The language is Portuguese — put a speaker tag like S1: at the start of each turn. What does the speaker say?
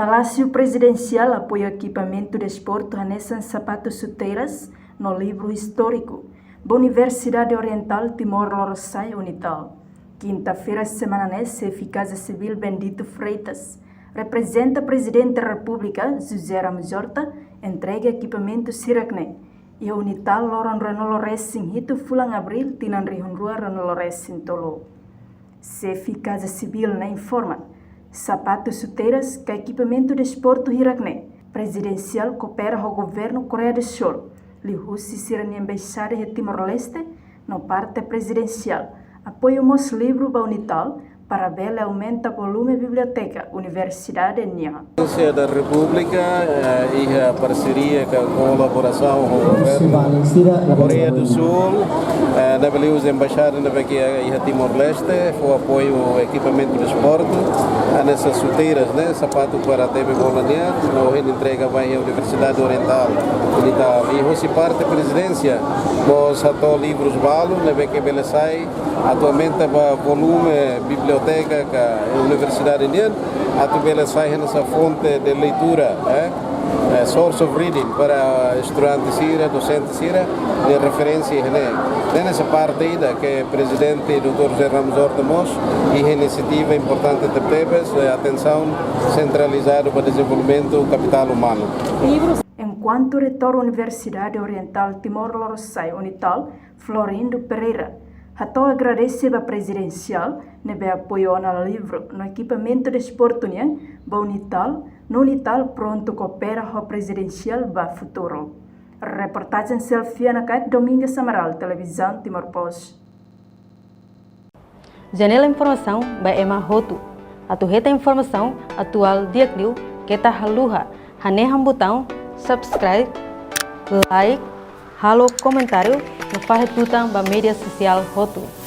S1: Palácio Presidencial apoia equipamento de esporte Hanessan Sapatos Chuteiras no livro histórico da Universidade Oriental Timor-Leste Unital. Quinta-feira, semananense, Casa Civil Bendito Freitas representa o Presidente da República, José Ramos Horta, entrega equipamento Siracne e a Unital Loran Renolo Racing Hito Fulang Abril Tinan Rihunrua Renolo Racing Tolo. Casa Civil na informa sapatos chuteiras que equipamento de esporte Hiracne presidencial coopera ao governo Coreia do Sul. Lihussi Sirani Embaixada de Timor-Leste no parte presidencial. Apoio o livro da Unital para ver aumenta o volume biblioteca Universidade Nia.
S2: A da República e a parceria com a colaboração com o governo Coreia do Sul, na Belius Embaixada na Timor-Leste, foi apoio ao equipamento de esporte, nessas chuteiras, né, sapato para TV Bolania, no entrega vai à Universidade Oriental Unital. E você parte presidência, nós até livros valo, que belezai, atualmente o volume biblioteca que a Universidade Indiana atualmente sai nessa fonte de leitura, source of reading para estudantes sira, docentes sira, de referência nessa parte aí que o presidente Dr. José Ramos Horta Mos e a iniciativa importante de PEPES, atenção centralizada para o desenvolvimento do capital humano.
S1: Enquanto reitor Universidade Oriental Timor-Leste Unital, Florindo Pereira, Rato agradece a presidencial nebe apoio no livro no equipamento de esporte ba Unital, no Unital pronto coopera ao presidencial ba futuro. Reportagem selfie na Kait Domingues Amaral, Televisão Timor-Post.
S3: Janela informação ba Emma Hotu. Atuheta informação atual diakliu kita haluha haneham botão subscribe, like, halo comentário no faz tutang ba media social Hotu.